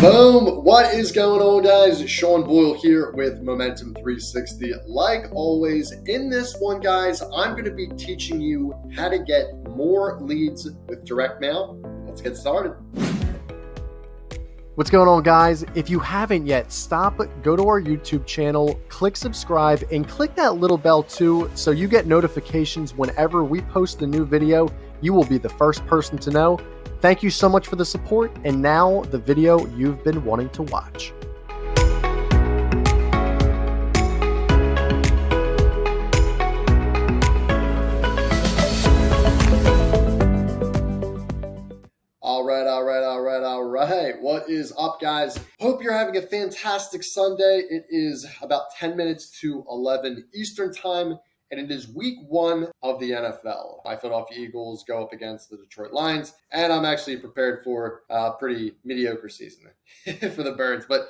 Boom! What is going on, guys? Sean Boyle here with Momentum 360. Like always, in this one, guys, I'm going to be teaching you how to get more leads with direct mail. Let's get started. What's going on, guys? If you haven't yet, stop, go to our YouTube channel, click subscribe, and click that little bell too so you get notifications whenever we post a new video. You will be the first person to know. Thank you so much for the support, and now the video you've been wanting to watch. All right. What is up, guys? Hope you're having a fantastic Sunday. It is about 10 minutes to 11 Eastern time, and it is week 1 of the NFL. My Philadelphia Eagles go up against the Detroit Lions, and I'm actually prepared for a pretty mediocre season for the Birds. But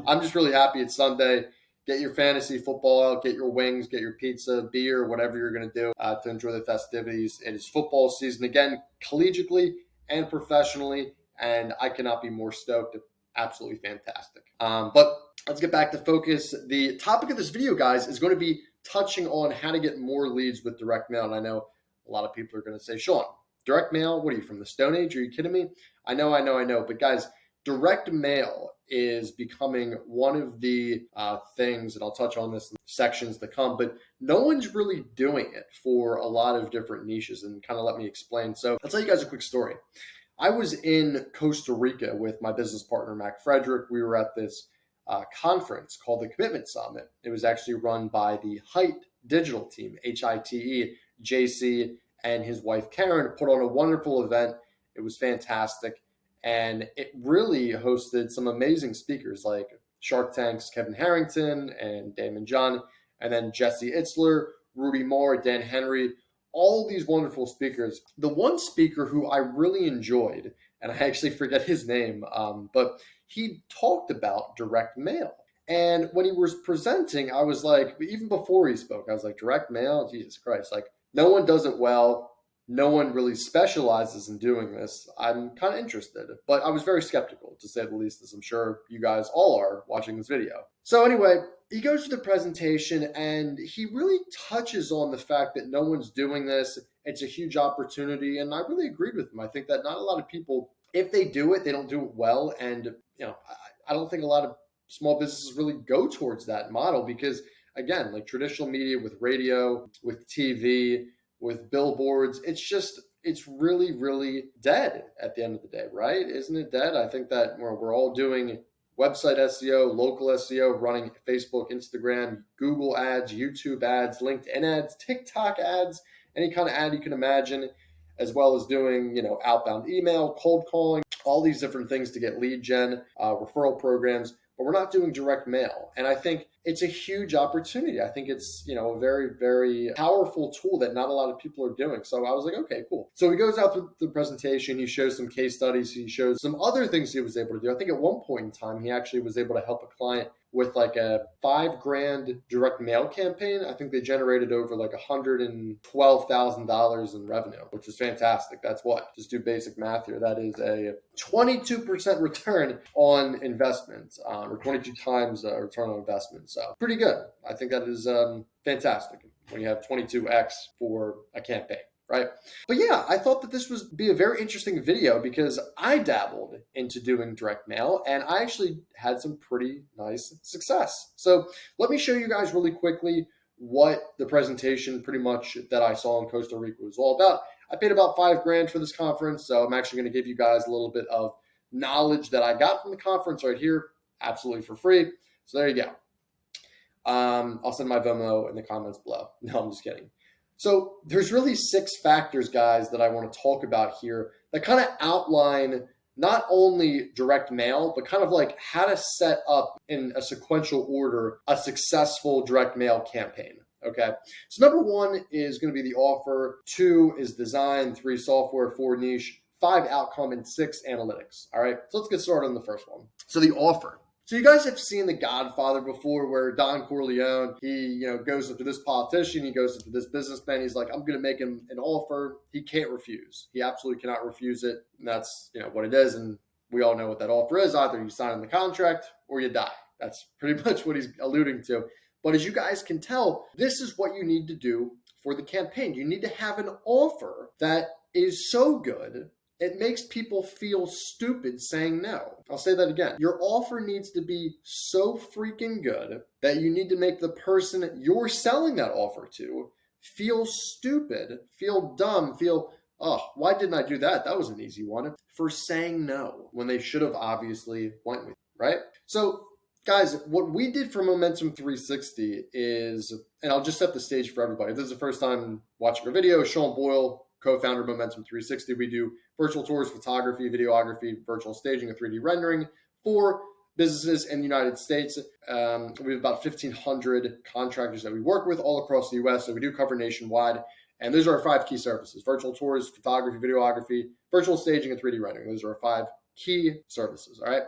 I'm just really happy it's Sunday. Get your fantasy football out, get your wings, get your pizza, beer, whatever you're going to do to enjoy the festivities. It is football season again, collegiately and professionally, and I cannot be more stoked. Absolutely fantastic. But let's get back to focus. The topic of this video, guys, is going to be touching on how to get more leads with direct mail. And I know a lot of people are going to say, Sean, direct mail, what are you, from the Stone Age? Are you kidding me? I know. But guys, direct mail is becoming one of the things, and I'll touch on this in sections to come, but no one's really doing it for a lot of different niches, and kind of let me explain. So I'll tell you guys a quick story. I was in Costa Rica with my business partner, Mac Frederick. We were at this conference called the Commitment Summit. It was actually run by the HITE digital team, HITE. JC and his wife, Karen, put on a wonderful event. It was fantastic. And it really hosted some amazing speakers like Shark Tank's Kevin Harrington and Damon John, and then Jesse Itzler, Rudy Moore, Dan Henry, all these wonderful speakers. The one speaker who I really enjoyed, and I actually forget his name, but he talked about direct mail. And when he was presenting, I was like, even before he spoke, I was like, direct mail? Jesus Christ. Like, no one does it well. No one really specializes in doing this. I'm kind of interested, but I was very skeptical, to say the least, as I'm sure you guys all are watching this video. So anyway, he goes through the presentation and he really touches on the fact that no one's doing this. It's a huge opportunity, and I really agreed with him. I think that not a lot of people, if they do it, they don't do it well. And I don't think a lot of small businesses really go towards that model because, again, like traditional media with radio, with TV, with billboards, it's really, really dead at the end of the day, right? Isn't it dead? I think that we're all doing website SEO, local SEO, running Facebook, Instagram, Google ads, YouTube ads, LinkedIn ads, TikTok ads, any kind of ad you can imagine, as well as doing, outbound email, cold calling, all these different things to get lead gen, referral programs, but we're not doing direct mail. And I think it's a huge opportunity. I think it's, a very, very powerful tool that not a lot of people are doing. So I was like, okay, cool. So he goes out through the presentation. He shows some case studies. He shows some other things he was able to do. I think at one point in time, he actually was able to help a client with like a $5,000 direct mail campaign. I think they generated over like $112,000 in revenue, which is fantastic. That's what? Just do basic math here. That is a 22% return on investment, or 22 times return on investment. So pretty good. I think that is fantastic when you have 22x for a campaign. Right. But yeah, I thought that this would be a very interesting video because I dabbled into doing direct mail and I actually had some pretty nice success. So let me show you guys really quickly what the presentation pretty much that I saw in Costa Rica was all about. I paid about $5,000 for this conference. So I'm actually going to give you guys a little bit of knowledge that I got from the conference right here, absolutely for free. So there you go. I'll send my Venmo in the comments below. No, I'm just kidding. So there's really 6 factors, guys, that I want to talk about here that kind of outline not only direct mail, but kind of like how to set up in a sequential order a successful direct mail campaign. Okay. So number 1 is going to be the offer. 2 is design. 3, software. 4, niche. 5, outcome. And 6, analytics. All right. So let's get started on the first one. So the offer. So you guys have seen The Godfather before, where Don Corleone, he goes up to this politician, he goes up to this businessman, he's like, I'm going to make him an offer. He can't refuse. He absolutely cannot refuse it. And that's what it is. And we all know what that offer is. Either you sign the contract or you die. That's pretty much what he's alluding to. But as you guys can tell, this is what you need to do for the campaign. You need to have an offer that is so good it makes people feel stupid saying no. I'll say that again. Your offer needs to be so freaking good that you need to make the person you're selling that offer to feel stupid, feel dumb, feel, oh, why didn't I do that? That was an easy one. For saying no when they should have obviously went with you, right? So guys, what we did for Momentum 360 is, and I'll just set the stage for everybody. If this is the first time watching our video, Sean Boyle, co-founder of Momentum 360. We do virtual tours, photography, videography, virtual staging, and 3D rendering for businesses in the United States. We have about 1,500 contractors that we work with all across the US, so we do cover nationwide. And those are our 5 key services: virtual tours, photography, videography, virtual staging, and 3D rendering. Those are our 5 key services, all right?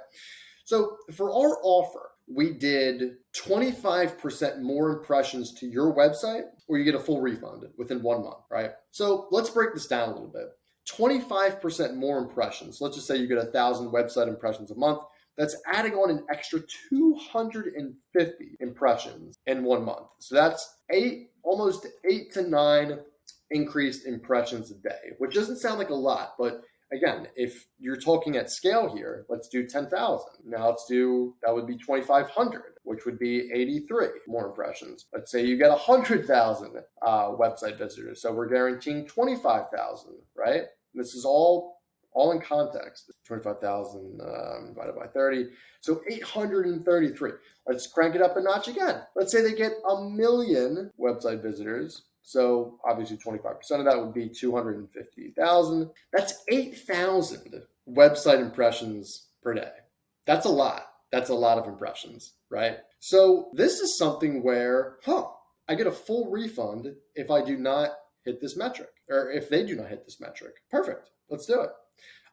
So for our offer, we did 25% more impressions to your website, or you get a full refund within 1 month, right? So let's break this down a little bit. 25% more impressions. Let's just say you get 1,000 website impressions a month. That's adding on an extra 250 impressions in 1 month. So that's almost 8 to 9 increased impressions a day, which doesn't sound like a lot, but again, if you're talking at scale here, let's do 10,000. Now that would be 2,500, which would be 83 more impressions. Let's say you get 100,000 website visitors. So we're guaranteeing 25,000, right? This is all in context. 25,000 divided by 30. So 833. Let's crank it up a notch again. Let's say they get 1 million website visitors. So obviously 25% of that would be 250,000. That's 8,000 website impressions per day. That's a lot. That's a lot of impressions, right? So this is something where, I get a full refund if I do not hit this metric, or if they do not hit this metric. Perfect. Let's do it.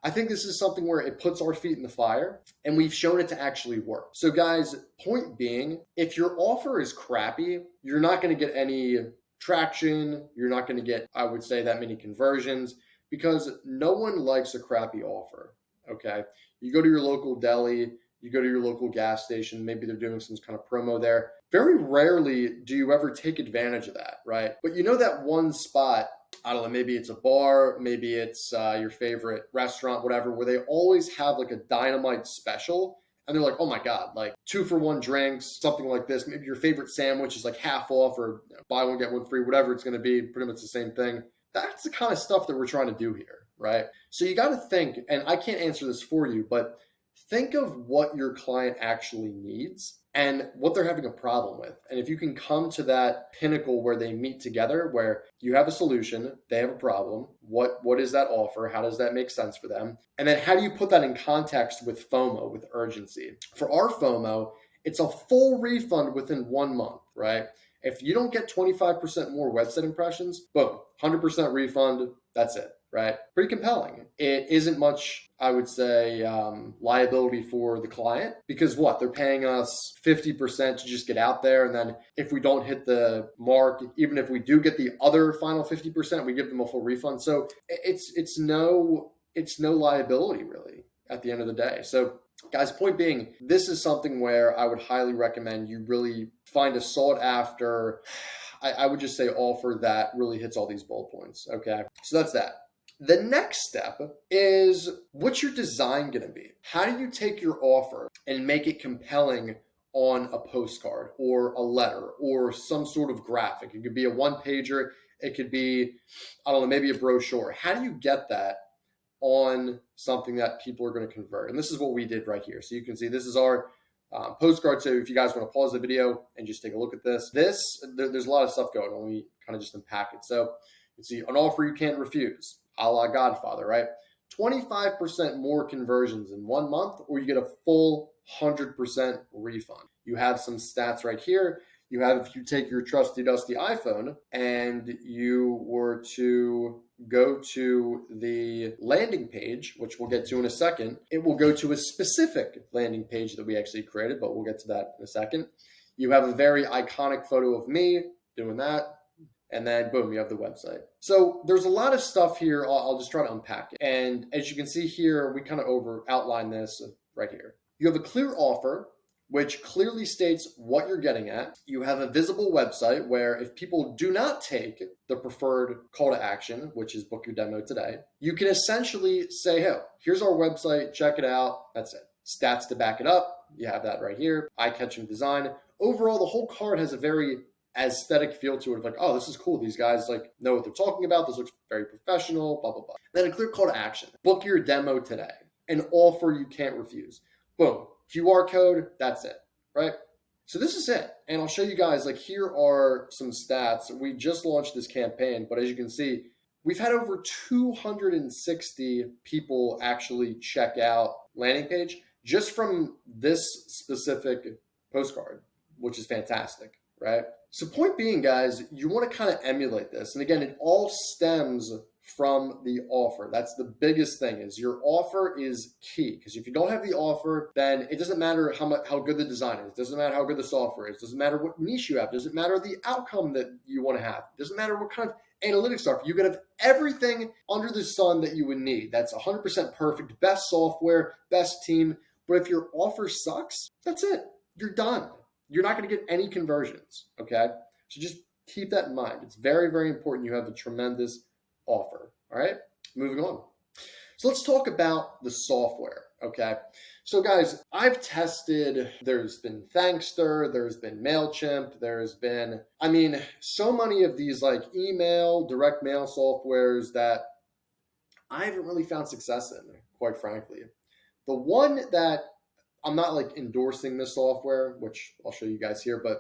I think this is something where it puts our feet in the fire, and we've shown it to actually work. So guys, point being, if your offer is crappy, you're not going to get any traction. You're not going to get, I would say, that many conversions, because no one likes a crappy offer, okay? You go to your local deli, you go to your local gas station, maybe they're doing some kind of promo there. Very rarely do you ever take advantage of that, right? But you know that one spot, I don't know, maybe it's a bar, maybe it's your favorite restaurant, whatever, where they always have like a dynamite special. And they're like, oh my God, like 2 for 1 drinks, something like this. Maybe your favorite sandwich is like half off, or buy one, get one free, whatever it's going to be, pretty much the same thing. That's the kind of stuff that we're trying to do here, right? So you got to think, and I can't answer this for you, but think of what your client actually needs and what they're having a problem with. And if you can come to that pinnacle where they meet together, where you have a solution, they have a problem, what is that offer? How does that make sense for them? And then how do you put that in context with FOMO, with urgency? For our FOMO, it's a full refund within 1 month, right? If you don't get 25% more website impressions, boom, 100% refund, that's it, right? Pretty compelling. It isn't much, I would say, liability for the client, because what? They're paying us 50% to just get out there. And then if we don't hit the mark, even if we do get the other final 50%, we give them a full refund. So it's no liability really at the end of the day. So guys, point being, this is something where I would highly recommend you really find a sought after, I would just say, offer that really hits all these bullet points. Okay. So that's that. The next step is, what's your design going to be? How do you take your offer and make it compelling on a postcard or a letter or some sort of graphic? It could be a 1-pager. It could be, I don't know, maybe a brochure. How do you get that on something that people are going to convert? And this is what we did right here. So you can see this is our postcard. So if you guys want to pause the video and just take a look at this, there's a lot of stuff going on. We kind of just unpack it. So you see, an offer you can't refuse, a la Godfather, right? 25% more conversions in 1 month, or you get a full 100% refund. You have some stats right here. You have, if you take your trusty dusty iPhone and you were to go to the landing page, which we'll get to in a second, it will go to a specific landing page that we actually created, but we'll get to that in a second. You have a very iconic photo of me doing that. And then boom, you have the website. So there's a lot of stuff here. I'll just try to unpack it. And as you can see here, we kind of outline this right here. You have a clear offer, which clearly states what you're getting at. You have a visible website where if people do not take the preferred call to action, which is book your demo today, you can essentially say, hey, here's our website, check it out. That's it. Stats to back it up. You have that right here. Eye-catching design. Overall, the whole card has a very aesthetic feel to it. Like, oh, this is cool. These guys like know what they're talking about. This looks very professional, blah, blah, blah. Then a clear call to action. Book your demo today. An offer you can't refuse. Boom. QR code. That's it. Right? So this is it. And I'll show you guys, like, here are some stats. We just launched this campaign, but as you can see, we've had over 260 people actually check out landing page just from this specific postcard, which is fantastic, right? So point being, guys, you want to kind of emulate this. And again, it all stems from the offer. That's the biggest thing, is your offer is key. Because if you don't have the offer, then it doesn't matter how good the design is. It doesn't matter how good the software is. It doesn't matter what niche you have. It doesn't matter the outcome that you want to have. It doesn't matter what kind of analytics are. You could have everything under the sun that you would need. That's 100% perfect, best software, best team. But if your offer sucks, that's it. You're done. You're not going to get any conversions, okay? So just keep that in mind. It's very, very important you have a tremendous offer, all right? Moving on. So let's talk about the software, okay? So guys, I've tested, there's been Thankster, there's been MailChimp, there's been, so many of these like email, direct mail softwares that I haven't really found success in, quite frankly. The one that I'm not like endorsing this software, which I'll show you guys here, but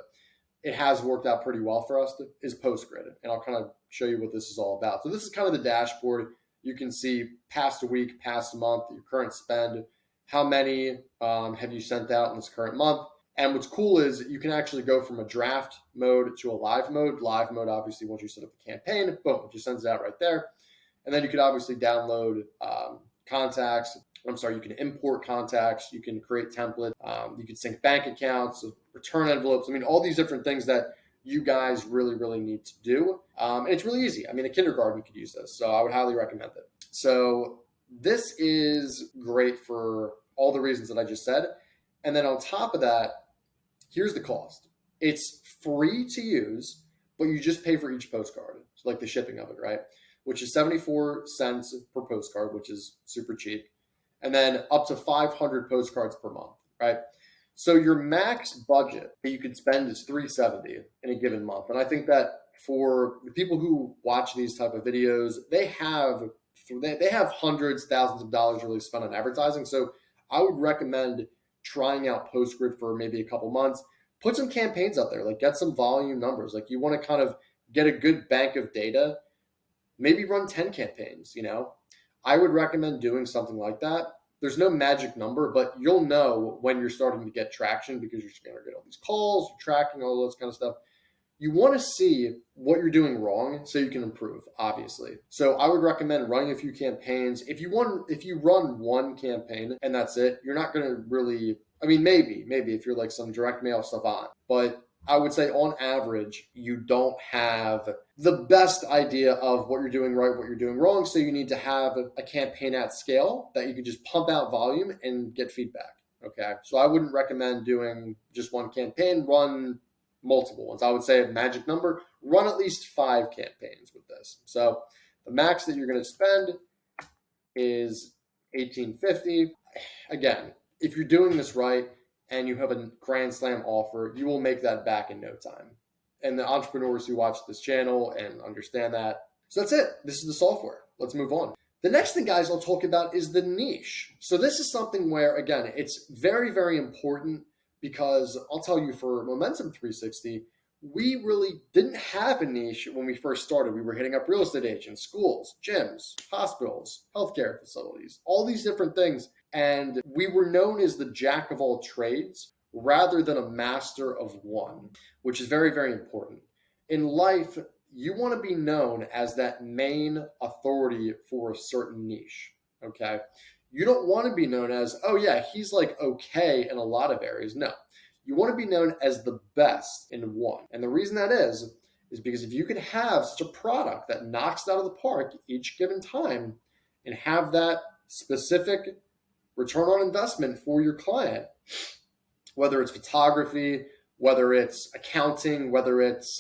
it has worked out pretty well for us, is PostGrid. And I'll kind of show you what this is all about. So this is kind of the dashboard. You can see past a week, past a month, your current spend, how many have you sent out in this current month. And what's cool is you can actually go from a draft mode to a live mode. Live mode, obviously, once you set up the campaign, boom, it just sends it out right there. And then you could obviously download contacts. You can import contacts, you can create templates, you can sync bank accounts, return envelopes. All these different things that you guys really, really need to do. And it's really easy. A kindergarten could use this, so I would highly recommend it. So this is great for all the reasons that I just said. And then on top of that, here's the cost. It's free to use, but you just pay for each postcard. So like the shipping of it, right? Which is 74 cents per postcard, which is super cheap. And then up to 500 postcards per month, right? So your max budget that you could spend is $370 in a given month. And I think that for the people who watch these type of videos, they have hundreds, thousands of dollars really spent on advertising. So I would recommend trying out PostGrid for maybe a couple months. Put some campaigns out there, like get some volume numbers. Like you want to kind of get a good bank of data, maybe run 10 campaigns, I would recommend doing something like that. There's no magic number, but you'll know when you're starting to get traction because you're going to get all these calls, you're tracking all those kind of stuff. You want to see what you're doing wrong so you can improve, obviously. So I would recommend running a few campaigns. If you run one campaign and that's it, you're not going to really, maybe if you're like some direct mail savant, but I would say on average, you don't have the best idea of what you're doing right, what you're doing wrong. So you need to have a campaign at scale that you can just pump out volume and get feedback. Okay. So I wouldn't recommend doing just one campaign, run multiple ones. I would say a magic number, run at least 5 campaigns with this. So the max that you're going to spend is $18.50. Again, if you're doing this right, and you have a grand slam offer, you will make that back in no time. And the entrepreneurs who watch this channel and understand that. So that's it. This is the software. Let's move on. The next thing, guys, I'll talk about is the niche. So this is something where, again, it's very, very important because I'll tell you, for Momentum 360, we really didn't have a niche when we first started. We were hitting up real estate agents, schools, gyms, hospitals, healthcare facilities, all these different things. And we were known as the jack of all trades rather than a master of one, which is very, very important. In life, you want to be known as that main authority for a certain niche, okay? You don't want to be known as, oh yeah, he's like okay in a lot of areas. No, you want to be known as the best in one. And the reason that is is because if you could have such a product that knocks it out of the park each given time and have that specific return on investment for your client, whether it's photography, whether it's accounting, whether it's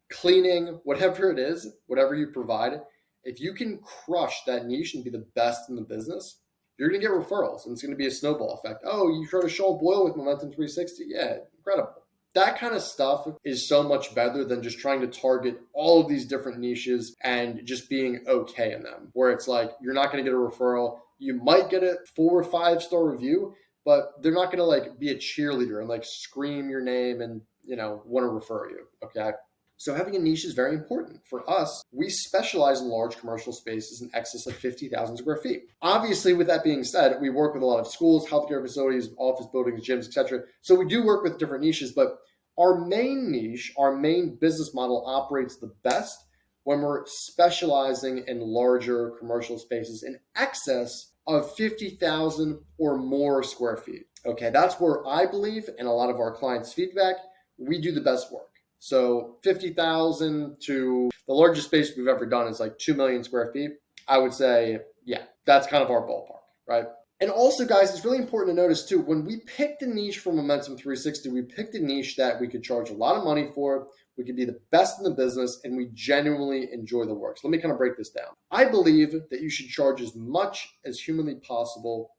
cleaning, whatever it is, whatever you provide, if you can crush that niche and be the best in the business, you're going to get referrals, and it's going to be a snowball effect. Oh, you showed a Shoal Boyle with Momentum 360. Yeah, incredible. That kind of stuff is so much better than just trying to target all of these different niches and just being okay in them, where it's like you're not going to get a referral. You might get a 4 or 5 star review, but they're not going to like be a cheerleader and like scream your name and, want to refer you. Okay. So having a niche is very important. For us, we specialize in large commercial spaces in excess of 50,000 square feet. Obviously, with that being said, we work with a lot of schools, healthcare facilities, office buildings, gyms, etc. So we do work with different niches, but our main niche, our main business model operates the best when we're specializing in larger commercial spaces in excess of 50,000 or more square feet. Okay, that's where I believe, and a lot of our clients' feedback, we do the best work. So 50,000 to the largest space we've ever done is like 2 million square feet. I would say, yeah, that's kind of our ballpark, right? And also, guys, it's really important to notice too, when we picked a niche for Momentum 360, we picked a niche that we could charge a lot of money for, we could be the best in the business, and we genuinely enjoy the work. So let me kind of break this down. I believe that you should charge as much as humanly possible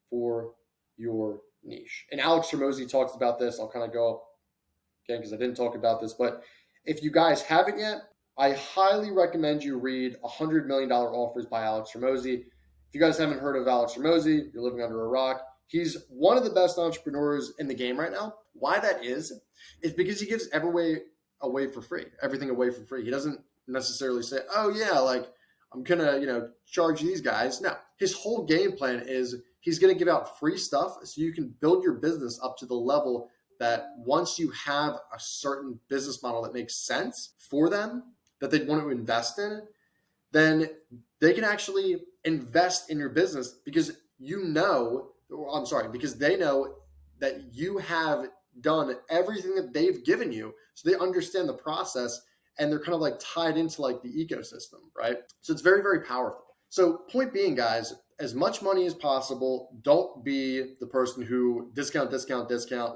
for your niche. And Alex Hormozi talks about this. I'll kind of go up again because I didn't talk about this, but if you guys haven't yet, I highly recommend you read $100 Million Offers by Alex Hormozi. If you guys haven't heard of Alex Hormozi, you're living under a rock. He's one of the best entrepreneurs in the game right now. Why that is because he gives everything away for free. He doesn't necessarily say, oh yeah, like I'm gonna, charge these guys. No, his whole game plan is he's gonna give out free stuff so you can build your business up to the level that once you have a certain business model that makes sense for them, that they'd want to invest in, then they can actually invest in your business because they know that you have done everything that they've given you. So they understand the process and they're kind of like tied into like the ecosystem, right? So it's very, very powerful. So point being, guys, as much money as possible. Don't be the person who discount,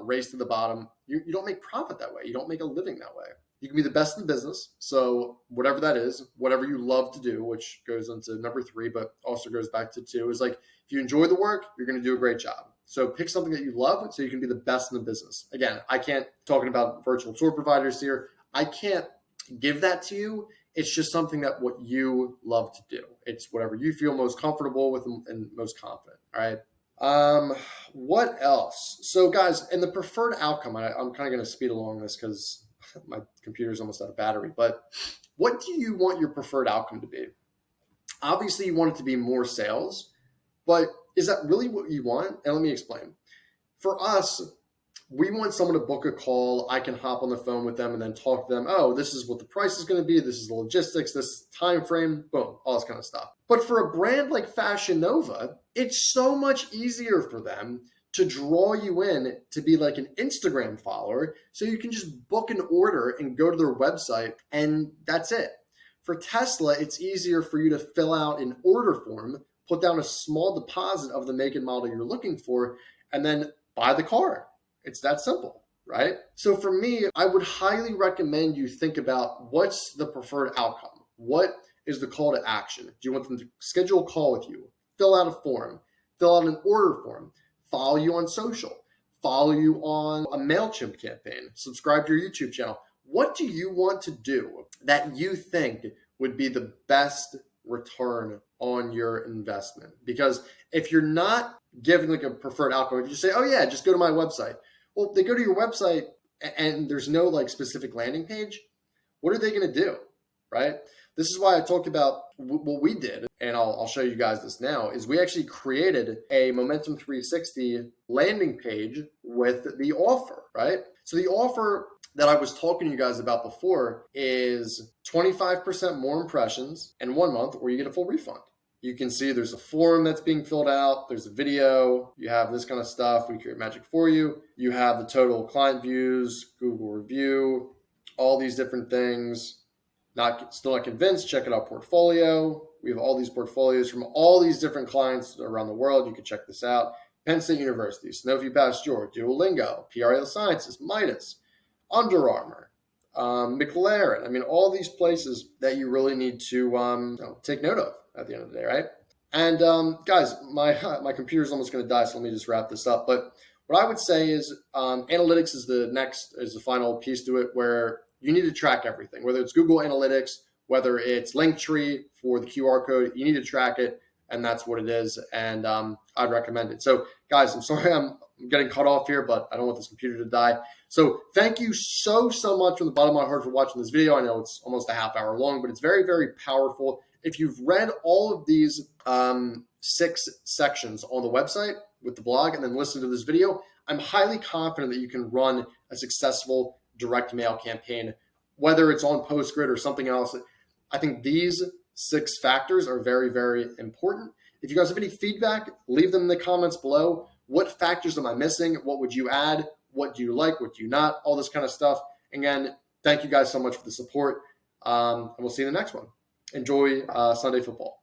race to the bottom. You don't make profit that way. You don't make a living that way. You can be the best in the business. So whatever that is, whatever you love to do, which goes into number 3, but also goes back to 2, is like, if you enjoy the work, you're going to do a great job. So pick something that you love so you can be the best in the business. Again, I can't, talking about virtual tour providers here, I can't give that to you. It's just something that what you love to do. It's whatever you feel most comfortable with and most confident. All right. What else? So guys, in the preferred outcome, I'm kind of going to speed along this because my computer's almost out of battery, but what do you want your preferred outcome to be? Obviously you want it to be more sales, but is that really what you want? And let me explain. For us, we want someone to book a call. I can hop on the phone with them and then talk to them. Oh, this is what the price is going to be. This is the logistics, this time frame, boom, all this kind of stuff. But for a brand like Fashion Nova, it's so much easier for them to draw you in to be like an Instagram follower. So you can just book an order and go to their website and that's it. For Tesla, it's easier for you to fill out an order form, put down a small deposit of the make and model you're looking for, and then buy the car. It's that simple, right? So for me, I would highly recommend you think about what's the preferred outcome. What is the call to action? Do you want them to schedule a call with you, fill out a form, fill out an order form, follow you on social, follow you on a MailChimp campaign, subscribe to your YouTube channel? What do you want to do that you think would be the best return on your investment? Because if you're not giving like a preferred outcome, if you just say, oh yeah, just go to my website. Well, they go to your website and there's no like specific landing page. What are they going to do, right? This is why I talked about what we did, and I'll show you guys this now, is we actually created a Momentum 360 landing page with the offer, right? So the offer that I was talking to you guys about before is 25% more impressions in 1 month, or you get a full refund. You can see there's a form that's being filled out. There's a video. You have this kind of stuff. We create magic for you. You have the total client views, Google review, all these different things. Still not convinced? Check out our portfolio. We have all these portfolios from all these different clients around the world. You can check this out. Penn State University, Sanofi Pasteur, Duolingo, PRA Sciences, Midas, Under Armour, McLaren. I mean, all these places that you really need to take note of at the end of the day, right? And guys, my computer's almost going to die, so let me just wrap this up. But what I would say is analytics is the final piece to it, where you need to track everything, whether it's Google Analytics, whether it's Linktree for the QR code, you need to track it, and that's what it is. And I'd recommend it. So guys, I'm sorry I'm getting cut off here, but I don't want this computer to die. So thank you so much from the bottom of my heart for watching this video. I know it's almost a half hour long, but it's very, very powerful. If you've read all of these 6 sections on the website with the blog and then listen to this video, I'm highly confident that you can run a successful direct mail campaign, whether it's on PostGrid or something else. I think these 6 factors are very, very important. If you guys have any feedback, leave them in the comments below. What factors am I missing? What would you add? What do you like? What do you not? All this kind of stuff. Again, thank you guys so much for the support. And we'll see you in the next one. Enjoy Sunday football.